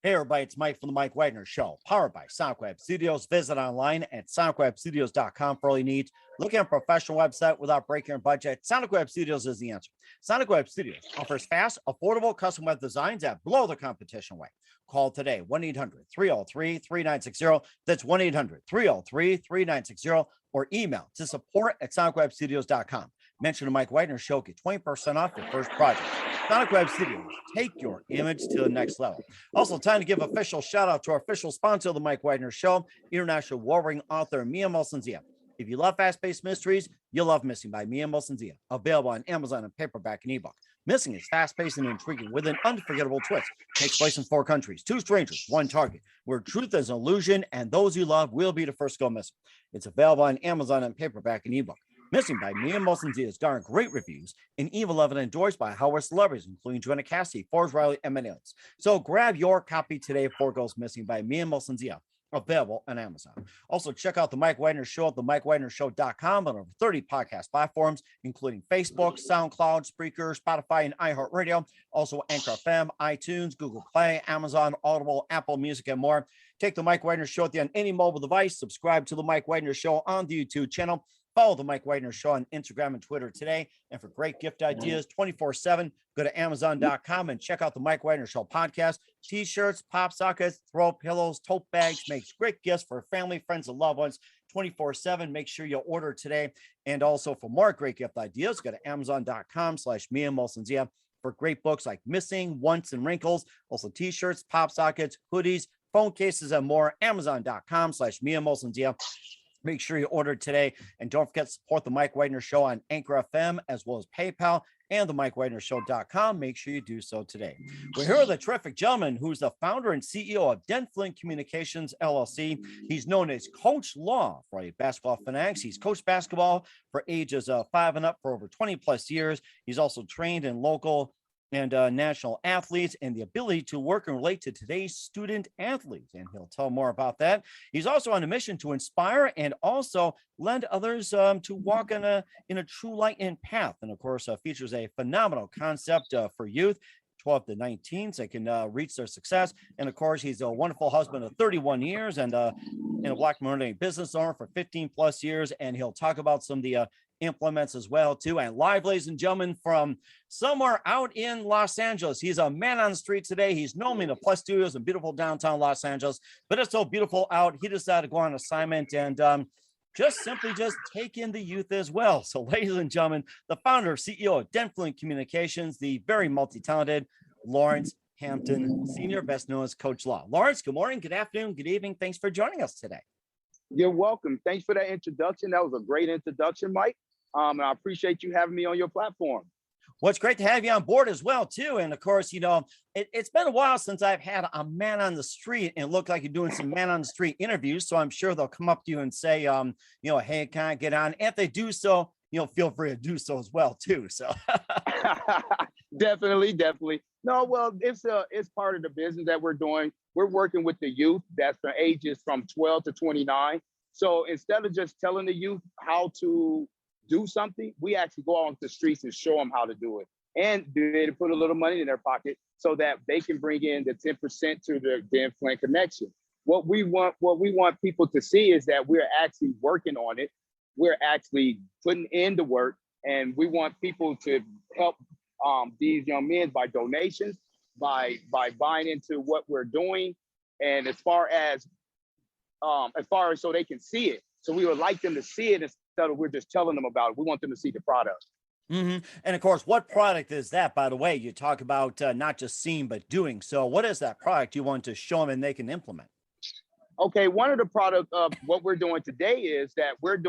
Hey everybody, it's Mike from the Mike Wagner Show, powered by SonicWeb Studios. Visit online at sonicwebstudios.com for all your needs. Looking at a professional website without breaking your budget? SonicWeb Studios is the answer. SonicWeb Studios offers fast, affordable custom web designs that blow the competition away. Call today, 1-800-303-3960. That's 1-800-303-3960, or email to support@sonicwebstudios.com. Mention the Mike Wagner Show, get 20% off your first project. Sonic Web Studios, take your image to the next level. Also, time to give official shout out to our official sponsor of the Mike Wagner Show, international warring author Mia Molson-Zia. If you love fast-paced mysteries, you'll love Missing by Mia Molson-Zia, available on Amazon and paperback and ebook. Missing is fast-paced and intriguing with an unforgettable twist. Takes place in 4 countries, 2 strangers, 1 target, where truth is an illusion and those you love will be the first to go missing. It's available on Amazon and paperback and ebook. Missing by Mia Molson-Zia has garnered great reviews and even loved and endorsed by Howard celebrities, including Joanna Cassidy, Forrest Riley, and many others. So grab your copy today before it goes missing by Mia Molson-Zia, available on Amazon. Also, check out the Mike Wagner Show at themikewagnershow.com on over 30 podcast platforms, including Facebook, SoundCloud, Spreaker, Spotify, and iHeartRadio. Also, Anchor FM, iTunes, Google Play, Amazon, Audible, Apple Music, and more. Take the Mike Wagner Show on any mobile device. Subscribe to the Mike Wagner Show on the YouTube channel. Follow the Mike Wagner Show on Instagram and Twitter today. And for great gift ideas 24/7, go to Amazon.com and check out the Mike Wagner Show podcast. T-shirts, pop sockets, throw pillows, tote bags, makes great gifts for family, friends, and loved ones 24/7. Make sure you order today. And also for more great gift ideas, go to Amazon.com/Mia Molson-Zia for great books like Missing, Once, and Wrinkles. Also T-shirts, pop sockets, hoodies, phone cases, and more. Amazon.com/Mia Molson-Zia. Make sure you order today. And don't forget to support the Mike Wagner Show on Anchor FM, as well as PayPal and the MikeWagnerShow.com. Make sure you do so today. We're here with a terrific gentleman who's the founder and CEO of DenFlint Communications, LLC. He's known as Coach Law for a basketball fanatics. He's coached basketball for ages 5 and up for over 20 plus years. He's also trained in local and national athletes and the ability to work and relate to today's student athletes. And he'll tell more about that. He's also on a mission to inspire and also lend others to walk in a true light and path. And of course, features a phenomenal concept for youth, 12 to 19, so they can reach their success. And of course, he's a wonderful husband of 31 years and a Black community business owner for 15 plus years. And he'll talk about some of the implements as well too. And live, ladies and gentlemen, from somewhere out in Los Angeles, he's a man on the street today. He's known me in the Plus Studios in beautiful downtown Los Angeles, but it's so beautiful out, he decided to go on assignment and just take in the youth as well. So ladies and gentlemen, the founder, CEO of DenFlint Communications, the very multi-talented Lawrence Hampton Sr., best known as Coach Law. Lawrence, good morning, good afternoon, good evening. Thanks for joining us today. You're welcome. Thanks for that introduction. That was a great introduction, Mike. And I appreciate you having me on your platform. Well, it's great to have you on board as well, too. And of course, it's been a while since I've had a man on the street and it looked like you're doing some man on the street interviews. So I'm sure they'll come up to you and say, hey, can I get on? And if they do so, feel free to do so as well, too. So definitely. No, well, it's part of the business that we're doing. We're working with the youth that's for ages from 12 to 29. So instead of just telling the youth how to do something, we actually go out on the streets and show them how to do it and be able to put a little money in their pocket so that they can bring in the 10% to the DenFlint connection. What we want people to see is that we're actually working on it. We're actually putting in the work, and we want people to help these young men by donations, by buying into what we're doing, and as far as so they can see it. So we would like them to see it instead of we're just telling them about it. We want them to see the product. Mm-hmm. And of course, what product is that, by the way? You talk about not just seeing, but doing. So what is that product you want to show them and they can implement? Okay, one of the products of what we're doing today is that we're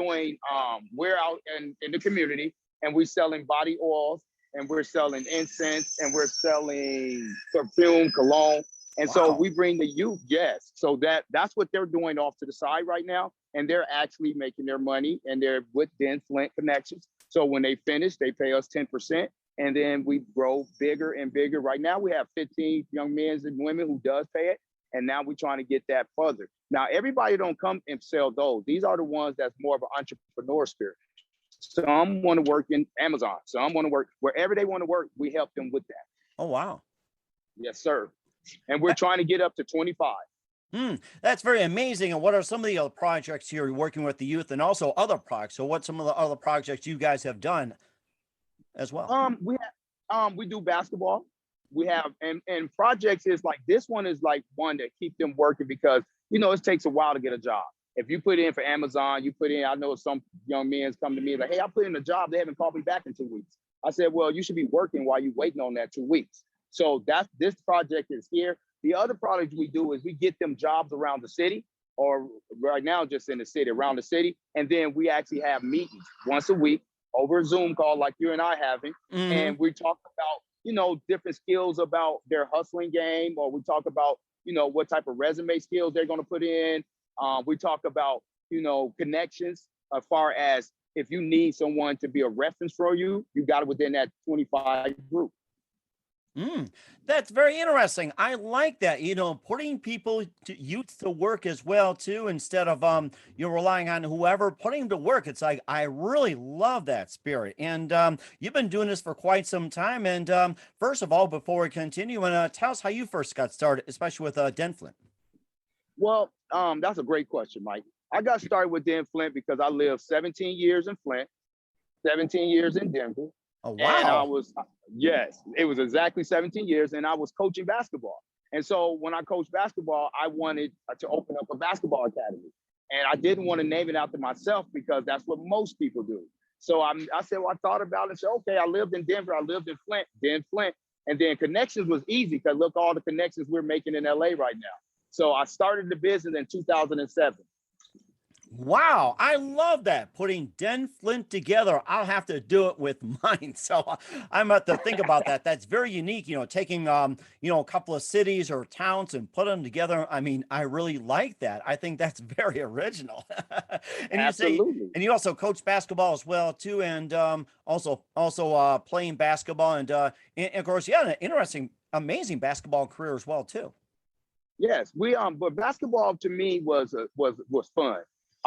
out in the community and we're selling body oils and we're selling incense and we're selling perfume, cologne. And so we bring the youth, yes. So that's what they're doing off to the side right now. And they're actually making their money and they're with DenFlint Connections. So when they finish, they pay us 10%. And then we grow bigger and bigger. Right now, we have 15 young men and women who does pay it. And now we're trying to get that further. Now, everybody don't come and sell those. These are the ones that's more of an entrepreneur spirit. Some want to work in Amazon. Some want to work wherever they want to work. We help them with that. Oh, wow. Yes, sir. and we're trying to get up to 25. That's very amazing. And what are some of the other projects here you're working with the youth and also other projects? So what's some of the other projects you guys have done as well? We do basketball. We have and projects is like this one is like one that keep them working because it takes a while to get a job. If you put in for Amazon, I know some young men come to me like, hey, I put in a job, they haven't called me back in 2 weeks. I said, well, you should be working while you're waiting on that 2 weeks. So this project is here. The other project we do is we get them jobs around the city, or right now just in the city, around the city. And then we actually have meetings once a week over a Zoom call like you and I having. And we talk about, different skills about their hustling game, or we talk about, what type of resume skills they're going to put in. We talk about, connections as far as if you need someone to be a reference for you, you got it within that 25 group. That's very interesting. I like that, putting youth to work as well too, instead of you're relying on whoever, putting them to work. It's like, I really love that spirit. And you've been doing this for quite some time. And first of all, before we continue, tell us how you first got started, especially with DenFlint. Well, that's a great question, Mike. I got started with DenFlint because I lived 17 years in Flint, 17 years in Denver. Oh, wow. And yes, it was exactly 17 years, and I was coaching basketball. And so when I coached basketball, I wanted to open up a basketball academy. And I didn't want to name it after myself because that's what most people do. So I said, well, I thought about it and said, okay, I lived in Denver, I lived in DenFlint. And then Connections was easy because look, all the connections we're making in LA right now. So I started the business in 2007. Wow, I love that. Putting DenFlint together. I'll have to do it with mine. So I'm about to think about that. That's very unique, taking, a couple of cities or towns and put them together. I mean, I really like that. I think that's very original. And Absolutely. you also coach basketball as well too. And also playing basketball and of course, yeah, an interesting, amazing basketball career as well too. Yes, but basketball to me was fun.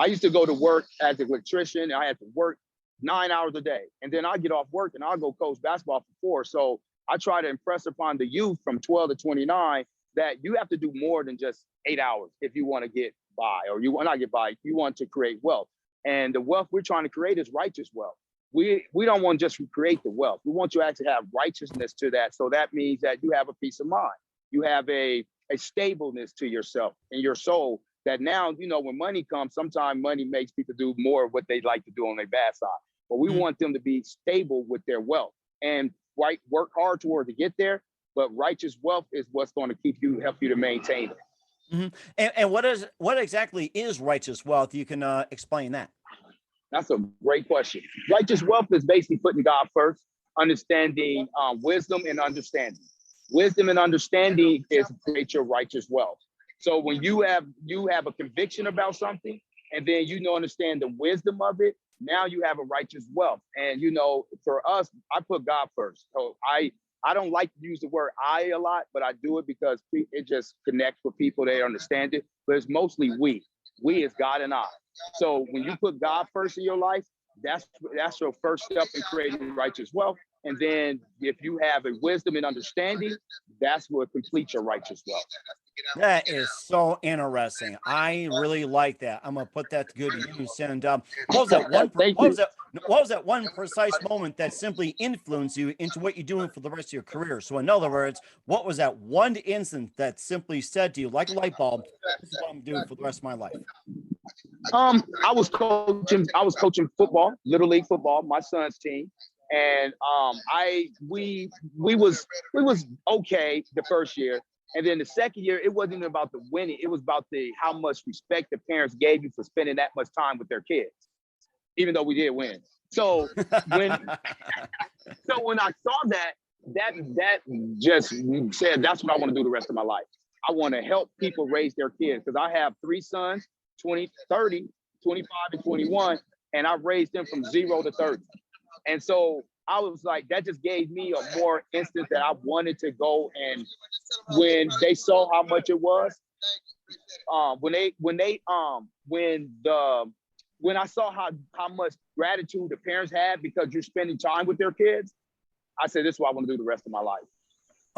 I used to go to work as an electrician. I had to work 9 hours a day. And then I get off work and I'll go coach basketball for 4. So I try to impress upon the youth from 12 to 29 that you have to do more than just 8 hours if you want to get by, or you want not get by, you want to create wealth. And the wealth we're trying to create is righteous wealth. We don't want to just create the wealth. We want you to actually have righteousness to that. So that means that you have a peace of mind. You have a stableness to yourself and your soul. That now, when money comes, sometimes money makes people do more of what they like to do on their bad side. But we want them to be stable with their wealth and work hard toward to get there. But righteous wealth is what's going to help you to maintain it. And what exactly is righteous wealth? You can explain that. That's a great question. Righteous wealth is basically putting God first, understanding wisdom and understanding. Wisdom and understanding is create your righteous wealth. So when you have a conviction about something, and then understand the wisdom of it, now you have a righteous wealth. And for us, I put God first. So I don't like to use the word I a lot, but I do it because it just connects with people. They understand it. But it's mostly we. We is God and I. So when you put God first in your life, that's your first step in creating righteous wealth. And then if you have a wisdom and understanding, that's what completes your righteous wealth. That is so interesting. I really like that. I'm gonna put that to good use. And what was that one precise moment that simply influenced you into what you're doing for the rest of your career? So in other words, what was that one instant that simply said to you, like a light bulb, this is what I'm doing for the rest of my life? I was coaching football, Little League football, my son's team. And we was okay the first year. And then the second year, it wasn't even about the winning. It was about how much respect the parents gave you for spending that much time with their kids, even though we did win. So when I saw that just said, that's what I want to do the rest of my life. I want to help people raise their kids because I have 3 sons, 20, 30, 25, and 21, and I raised them from 0 to 30. And so I was like, that just gave me a more instance that I wanted to go. And when they saw how much it was, when I saw how much gratitude the parents had because you're spending time with their kids, I said, this is what I want to do the rest of my life.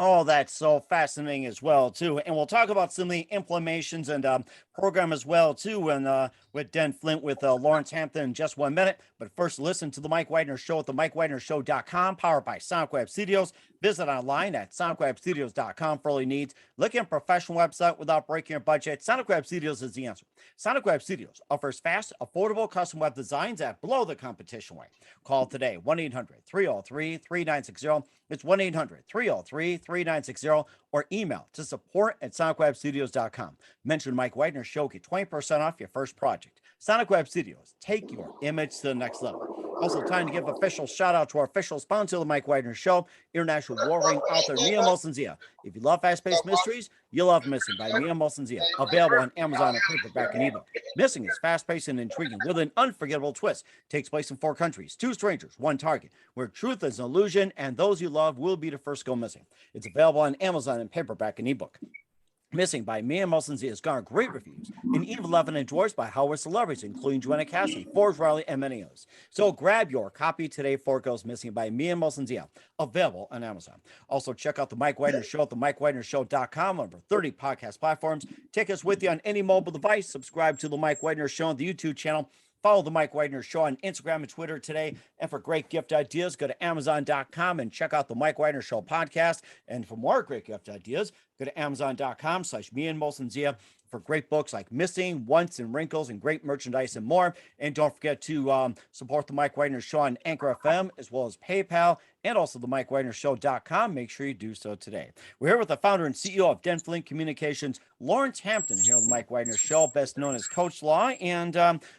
Oh, that's so fascinating as well, too. And we'll talk about some of the implementations and program as well, too, and with DenFlint with Lawrence Hampton in just 1 minute. But first, listen to the Mike Widener Show at the MikeWidenerShow.com, powered by Sonic Web Studios. Visit online at SonicWebStudios.com for all your needs. Look at a professional website without breaking your budget. Sonic Web Studios is the answer. Sonic Web Studios offers fast, affordable custom web designs that blow the competition away. Call today, 1-800-303-3960. It's 1-800-303-3960, or email to support@sonicwebstudios.com. Mention Mike Widener Show, get 20% off your first project. Sonic Web Studios, take your image to the next level. Also, time to give official shout out to our official sponsor of the Mike Widener Show, international warring author Mia Molson-Zia. If you love fast-paced mysteries, you'll love Missing by Mia Molson-Zia, available on Amazon and paperback and ebook. Missing is fast-paced and intriguing with an unforgettable twist. Takes place in 4 countries, 2 strangers, 1 target, where truth is an illusion and those you love will be the first to go missing. It's available on Amazon and paperback and ebook. Missing by Mia Molson-Zia has garnered great reviews and even loved and endorsed by Hollywood celebrities, including Joanna Cassidy, Forbes Riley, and many others. So grab your copy today before it goes missing by Mia Molson-Zia, available on Amazon. Also, check out the Mike Widener Show at the MikeWidenerShow.com, over 30 podcast platforms. Take us with you on any mobile device. Subscribe to the Mike Widener Show on the YouTube channel. Follow the Mike Widener Show on Instagram and Twitter today. And for great gift ideas, go to Amazon.com and check out the Mike Widener Show podcast. And for more great gift ideas, go to Amazon.com/Mia Molson-Zia for great books like Missing, Once, and Wrinkles, and great merchandise and more. And don't forget to support the Mike Widener Show on Anchor FM, as well as PayPal, and also the MikeWidenerShow.com. Make sure you do so today. We're here with the founder and CEO of DenFlint Communications, Lawrence Hampton, here on the Mike Widener Show, best known as Coach Law. And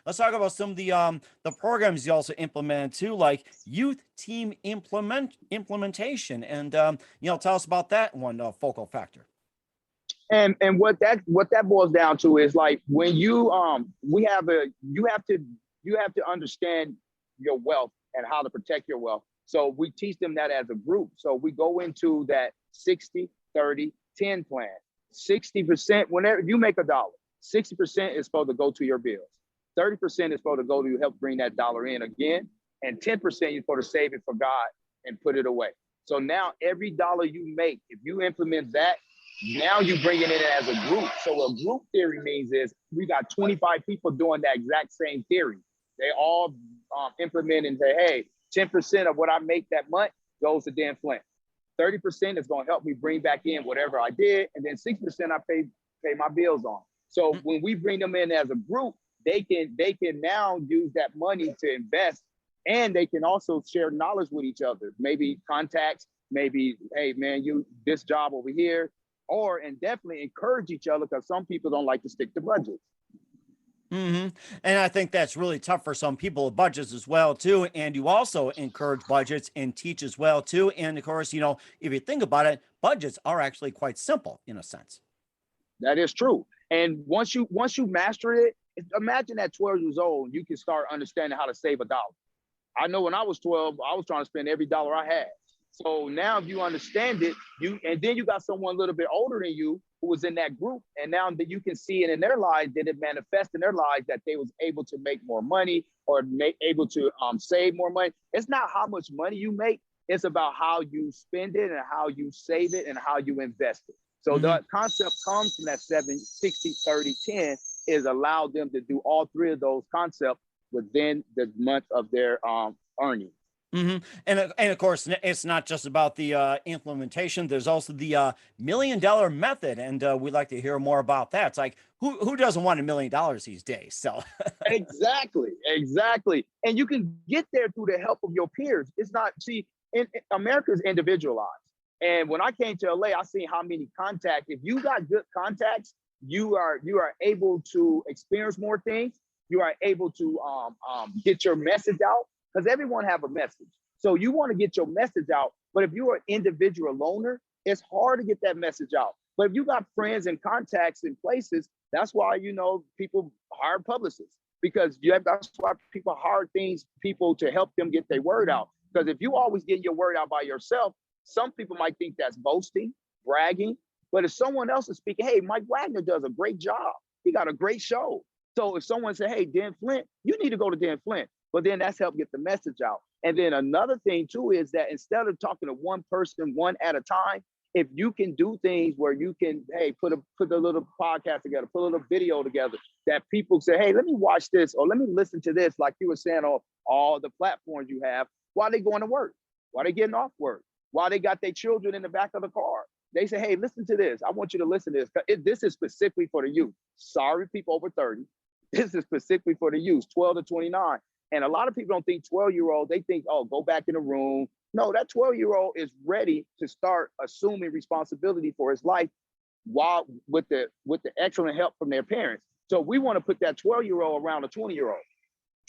let's talk about some of the programs you also implemented too, like youth team implementation. And tell us about that one focal factor. And what that boils down to is, like, when you you have to understand your wealth and how to protect your wealth. So we teach them that as a group. So we go into that 60-30-10 plan. 60%, whenever you make $1, 60% is supposed to go to your bills. 30% is supposed to go to help bring that dollar in again. And 10% you're supposed to save it for God and put it away. So now every dollar you make, if you implement that, now you bring it in as a group. So what group theory means is we got 25 people doing that exact same theory. They all implement and say, hey, 10% of what I make that month goes to DenFlint. 30% is going to help me bring back in whatever I did. And then 6% I pay my bills on. So when we bring them in as a group, they can now use that money to invest, and they can also share knowledge with each other. Maybe contacts, maybe, hey man, this job over here, and definitely encourage each other, because some people don't like to stick to budgets. Mm-hmm. And I think that's really tough for some people with budgets as well, too. And you also encourage budgets and teach as well, too. And of course, if you think about it, budgets are actually quite simple in a sense. That is true. And once you master it, imagine at 12 years old, you can start understanding how to save $1. I know when I was 12, I was trying to spend every dollar I had. So now if you understand it, and then you got someone a little bit older than you who was in that group, and now that you can see it in their lives, that it manifests in their lives, that they was able to make more money or able to save more money. It's not how much money you make, it's about how you spend it and how you save it and how you invest it. So the concept comes from that 60-30-10 is allow them to do all 3 of those concepts within the month of their earnings. Mm-hmm. And of course, it's not just about the implementation. There's also the $1 million method, and we'd like to hear more about that. It's like, who doesn't want $1 million these days? So exactly. And you can get there through the help of your peers. It's not, America is individualized. And when I came to LA, I seen how many contacts. If you got good contacts, you are able to experience more things. You are able to get your message out, because everyone have a message. So you want to get your message out. But if you're an individual loner, it's hard to get that message out. But if you got friends and contacts in places, that's why, people hire publicists, because that's why people hire people to help them get their word out. Because if you always get your word out by yourself, some people might think that's boasting, bragging. But if someone else is speaking, hey, Mike Wagner does a great job. He got a great show. So if someone say, hey, DenFlint, you need to go to DenFlint. But then that's help get the message out. And then another thing too is that instead of talking to one person, one at a time, if you can do things where you can, hey, put a little podcast together, put a little video together that people say, hey, let me watch this or let me listen to this, like you were saying, on all the platforms you have while they going to work, while they getting off work, while they got their children in the back of the car. They say, hey, listen to this. I want you to listen to this. This is specifically for the youth. Sorry, people over 30. This is specifically for the youth, 12 to 29. And a lot of people don't think 12-year-old, they think, oh, go back in the room. No, that 12-year-old is ready to start assuming responsibility for his life while with the excellent help from their parents. So we want to put that 12-year-old around a 20-year-old,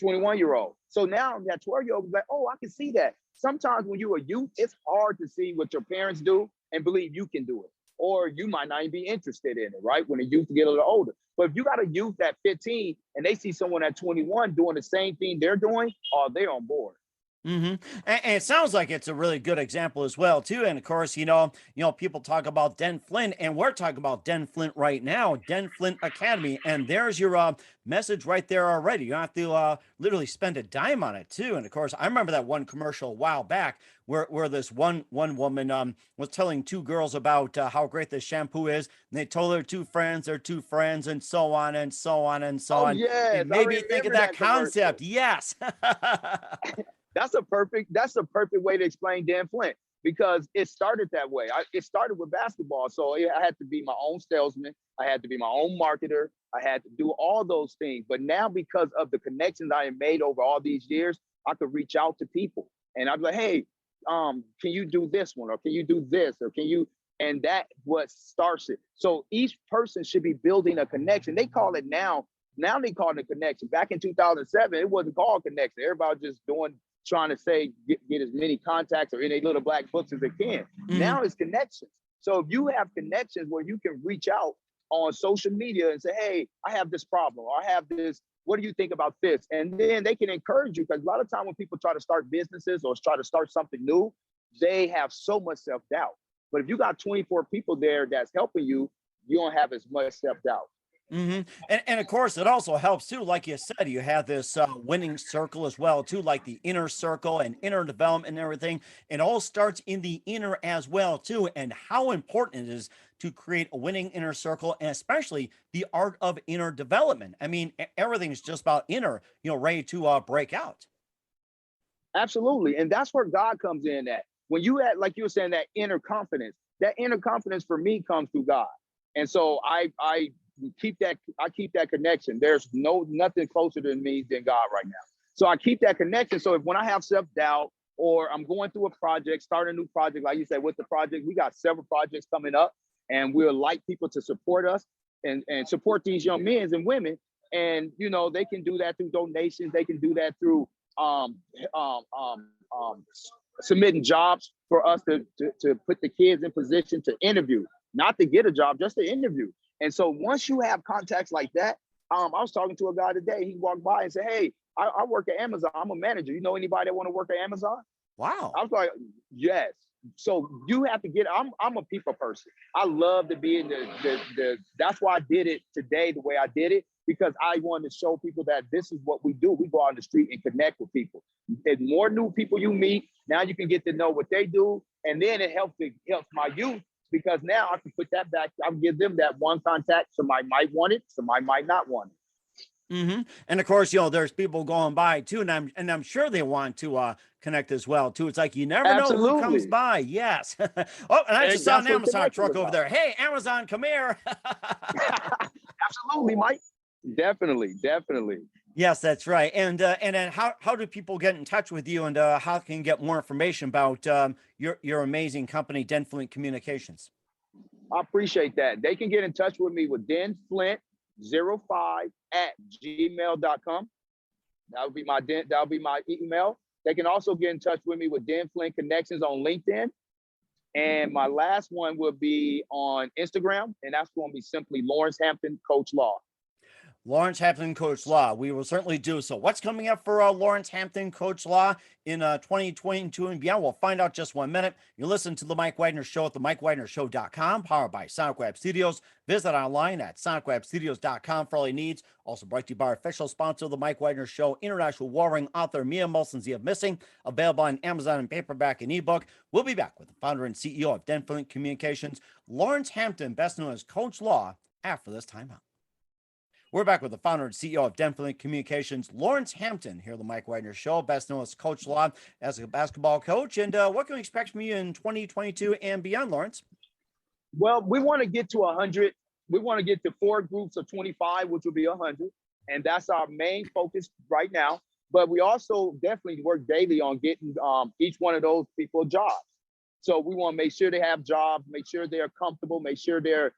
21-year-old. So now that 12-year-old is like, oh, I can see that. Sometimes when you're a youth, it's hard to see what your parents do and believe you can do it. Or you might not even be interested in it, right? When the youth get a little older. But if you got a youth at 15 and they see someone at 21 doing the same thing they're doing, oh, they're on board. Mm-hmm. And it sounds like it's a really good example as well, too. And of course, people talk about DenFlint, and we're talking about DenFlint right now, DenFlint Academy. And there's your message right there already. You don't have to literally spend a dime on it, too. And of course, I remember that one commercial a while back where this one woman was telling two girls about how great this shampoo is. And they told their two friends, and so on and so on and so on. Yes, It made me think of that concept. Yes. That's a perfect way to explain DenFlint, because it started that way. It started with basketball. So I had to be my own salesman. I had to be my own marketer. I had to do all those things. But now, because of the connections I have made over all these years, I could reach out to people. And I'd be like, hey, can you do this one? Or can you do this? Or can you? And that what starts it. So each person should be building a connection. They call it now they call it a connection. Back in 2007, it wasn't called connection. Everybody was just trying to say, get as many contacts or in a little black books as they can. Mm-hmm. Now it's connections. So if you have connections where you can reach out on social media and say, hey, I have this problem, or I have this, what do you think about this? And then they can encourage you, because a lot of time when people try to start businesses or try to start something new, they have so much self-doubt. But if you got 24 people there that's helping you, you don't have as much self-doubt. Mm-hmm. And of course, it also helps too. Like you said, you have this winning circle as well too, like the inner circle and inner development and everything. It all starts in the inner as well too. And how important it is to create a winning inner circle, and especially the art of inner development. I mean, everything is just about inner, ready to break out. Absolutely. And that's where God comes in at. When you had, like you were saying, that inner confidence for me comes through God. And so I keep that connection. There's nothing closer to me than God right now. So I keep that connection. So when I have self-doubt, or I'm going through a project, start a new project, like you said, with the project, we got several projects coming up, and we'll like people to support us and support these young men and women. And, they can do that through donations. They can do that through submitting jobs for us to put the kids in position to interview, not to get a job, just to interview. And so once you have contacts like that, I was talking to a guy today. He walked by and said, hey, I work at Amazon. I'm a manager. You know anybody that want to work at Amazon? Wow. I was like, yes. So you have to I'm a people person. I love to be in that's why I did it today the way I did it, because I wanted to show people that this is what we do. We go out on the street and connect with people. The more new people you meet, now you can get to know what they do. And then it helps my youth, because now I can put that back. I'll give them that one contact. Somebody might want it, somebody might not want it. Mm-hmm. And of course, there's people going by too, and I'm sure they want to connect as well too. It's like you never know who comes by. Yes. Oh, and I just saw an Amazon truck over there. Hey, Amazon, come here. Absolutely, Mike. Definitely. Yes, that's right. And then how do people get in touch with you, and how can you get more information about your amazing company, DenFlint Communications? I appreciate that. They can get in touch with me with DenFlint05@gmail.com. That would be my email. They can also get in touch with me with DenFlint Connections on LinkedIn. And my last one will be on Instagram, and that's going to be simply Lawrence Hampton Coach Law. Lawrence Hampton Coach Law. We will certainly do so. What's coming up for Lawrence Hampton Coach Law in 2022 and beyond? We'll find out just 1 minute. You listen to the Mike Widener Show at the MikeWidenerShow.com, powered by Sonic Web Studios. Visit online at SonicWebStudios.com for all your needs. Also brought to you by our official sponsor of the Mike Widener Show, international warring author Mia Molson's The of Missing, available on Amazon in paperback and ebook. We'll be back with the founder and CEO of DenFlint Communications, Lawrence Hampton, best known as Coach Law, after this timeout. We're back with the founder and CEO of DenFlint Communications, Lawrence Hampton, here on the Mike Widener Show, best known as Coach Law, as a basketball coach. And what can we expect from you in 2022 and beyond, Lawrence? Well, we want to get to 100. We want to get to 4 groups of 25, which will be 100. And that's our main focus right now. But we also definitely work daily on getting each one of those people jobs. So we want to make sure they have jobs, make sure they're comfortable, make sure they're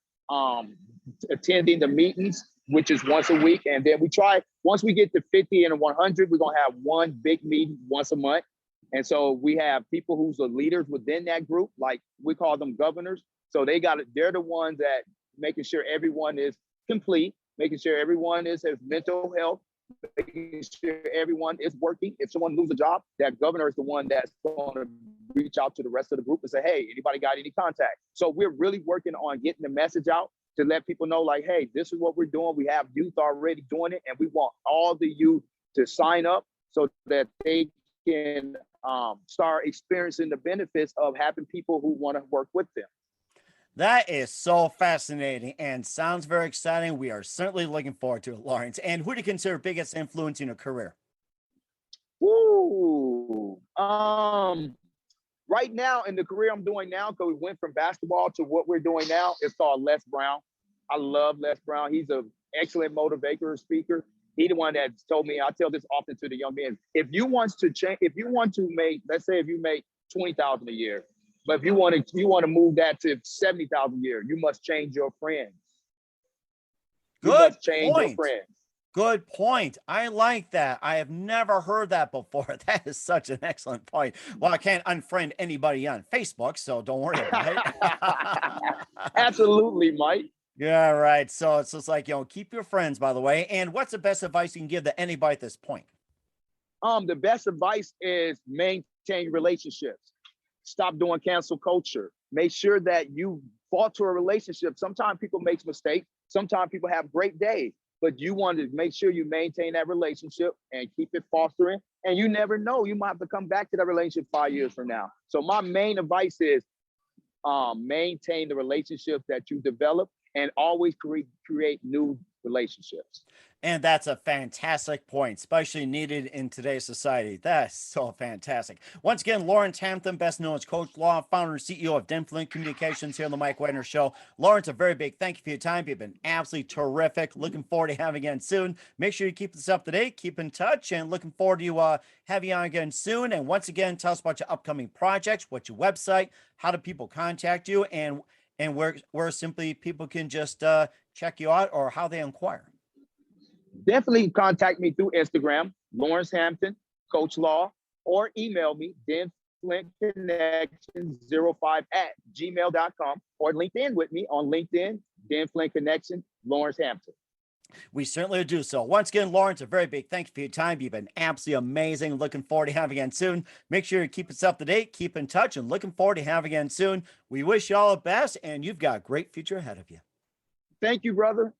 attending the meetings, which is once a week. And then we try, once we get to 50 and 100, we're going to have one big meeting once a month. And so we have people who's the leaders within that group, like we call them governors. So they're the ones that making sure everyone is complete, making sure everyone has mental health, making sure everyone is working. If someone loses a job, that governor is the one that's going to reach out to the rest of the group and say, hey, anybody got any contact? So we're really working on getting the message out to let people know, like, hey, this is what we're doing. We have youth already doing it, and we want all the youth to sign up so that they can start experiencing the benefits of having people who want to work with them. That is so fascinating and sounds very exciting. We are certainly looking forward to it, Lawrence. And who do you consider biggest influence in your career? Ooh, right now in the career I'm doing now, because we went from basketball to what we're doing now, it's called Les Brown. I love Les Brown. He's an excellent motivator, speaker. He's the one that told me, I tell this often to the young men, if you want to make, let's say if you make $20,000 a year, but if you want to move that to $70,000 a year, you must change your friends. Good Change point. your friends. Good point. I like that. I have never heard that before. That is such an excellent point. Well, I can't unfriend anybody on Facebook, so don't worry about it. Absolutely, Mike. Yeah, right. So it's just like, keep your friends, by the way. And what's the best advice you can give to anybody at this point? The best advice is maintain relationships. Stop doing cancel culture. Make sure that you foster a relationship. Sometimes people make mistakes. Sometimes people have great days, but you want to make sure you maintain that relationship and keep it fostering. And you never know, you might have to come back to that relationship 5 years from now. So my main advice is maintain the relationships that you develop and always create new relationships. And that's a fantastic point, especially needed in today's society. That's so fantastic. Once again, Lawrence Hampton, best known as Coach Law, founder and CEO of DenFlint Communications here on the Mike Widener Show. Lawrence, a very big thank you for your time. You've been absolutely terrific. Looking forward to having you again soon. Make sure you keep this up to date, keep in touch, and looking forward to having you on again soon. And once again, tell us about your upcoming projects, what's your website, how do people contact you, and where simply people can just check you out or how they inquire. Definitely contact me through Instagram, Lawrence Hampton, Coach Law, or email me, DenFlint Connections 05@gmail.com, or LinkedIn with me on LinkedIn, DenFlint Connections, Lawrence Hampton. We certainly do so. Once again, Lawrence, a very big thank you for your time. You've been absolutely amazing. Looking forward to having you again soon. Make sure you keep us up to date, keep in touch, and looking forward to having you again soon. We wish you all the best, and you've got a great future ahead of you. Thank you, brother.